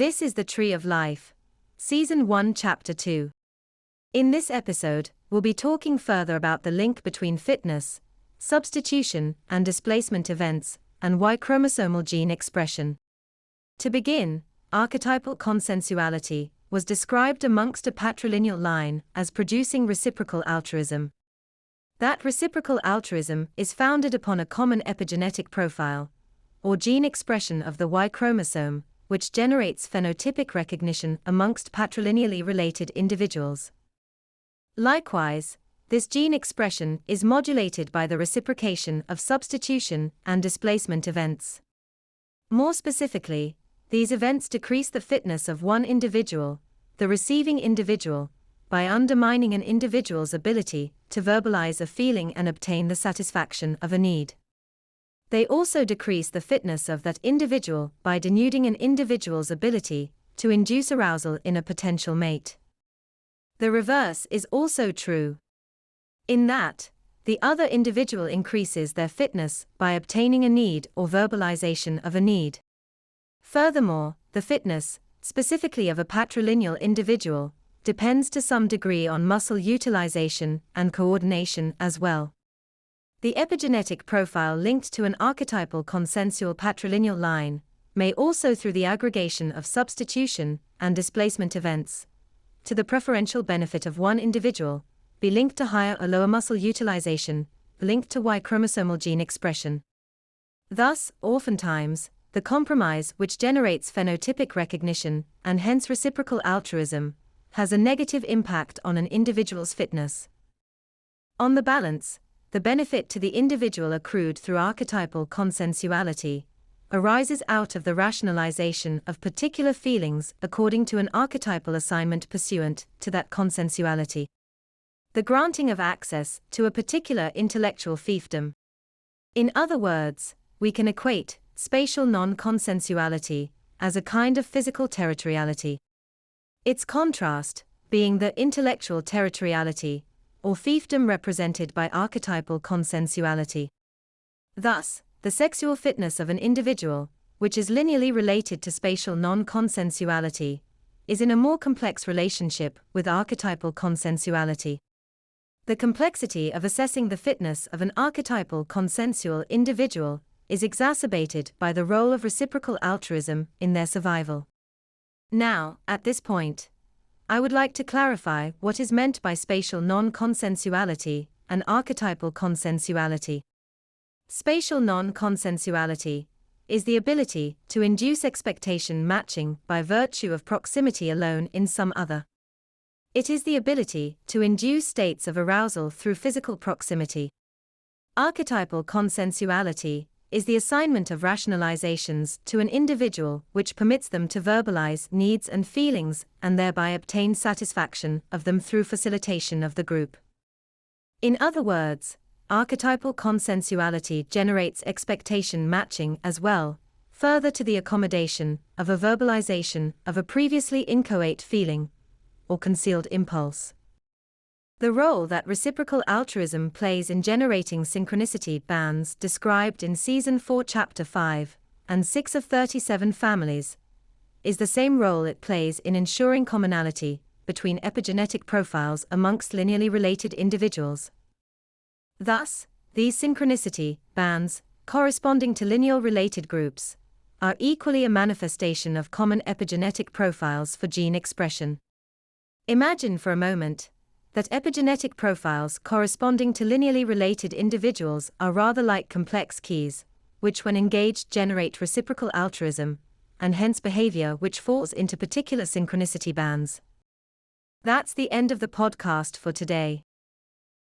This is the Tree of Life, Season 1, Chapter 2. In this episode, we'll be talking further about the link between fitness, substitution, and displacement events, and why chromosomal gene expression. To begin, archetypal consensuality was described amongst a patrilineal line as producing reciprocal altruism. That reciprocal altruism is founded upon a common epigenetic profile, or gene expression of the Y chromosome, which generates phenotypic recognition amongst patrilineally related individuals. Likewise, this gene expression is modulated by the reciprocation of substitution and displacement events. More specifically, these events decrease the fitness of one individual, the receiving individual, by undermining an individual's ability to verbalize a feeling and obtain the satisfaction of a need. They also decrease the fitness of that individual by denuding an individual's ability to induce arousal in a potential mate. The reverse is also true, in that the other individual increases their fitness by obtaining a need or verbalization of a need. Furthermore, the fitness, specifically of a patrilineal individual, depends to some degree on muscle utilization and coordination as well. The epigenetic profile linked to an archetypal consensual patrilineal line may also, through the aggregation of substitution and displacement events, to the preferential benefit of one individual, be linked to higher or lower muscle utilization, linked to Y chromosomal gene expression. Thus, oftentimes, the compromise which generates phenotypic recognition, and hence reciprocal altruism, has a negative impact on an individual's fitness. On the balance, the benefit to the individual accrued through archetypal consensuality arises out of the rationalization of particular feelings according to an archetypal assignment pursuant to that consensuality. The granting of access to a particular intellectual fiefdom. In other words, we can equate spatial non-consensuality as a kind of physical territoriality. Its contrast being the intellectual territoriality, or fiefdom represented by archetypal consensuality. Thus, the sexual fitness of an individual, which is linearly related to spatial non-consensuality, is in a more complex relationship with archetypal consensuality. The complexity of assessing the fitness of an archetypal consensual individual is exacerbated by the role of reciprocal altruism in their survival. Now, at this point, I would like to clarify what is meant by spatial non-consensuality and archetypal consensuality. Spatial non-consensuality is the ability to induce expectation matching by virtue of proximity alone in some other. It is the ability to induce states of arousal through physical proximity. Archetypal consensuality is the assignment of rationalizations to an individual which permits them to verbalize needs and feelings and thereby obtain satisfaction of them through facilitation of the group. In other words, archetypal consensuality generates expectation matching as well, further to the accommodation of a verbalization of a previously inchoate feeling or concealed impulse. The role that reciprocal altruism plays in generating synchronicity bands described in Season 4, Chapter 5, and 6 of 37 families, is the same role it plays in ensuring commonality between epigenetic profiles amongst linearly related individuals. Thus, these synchronicity bands, corresponding to lineal related groups, are equally a manifestation of common epigenetic profiles for gene expression. Imagine for a moment that epigenetic profiles corresponding to linearly related individuals are rather like complex keys, which when engaged generate reciprocal altruism, and hence behavior which falls into particular synchronicity bands. That's the end of the podcast for today.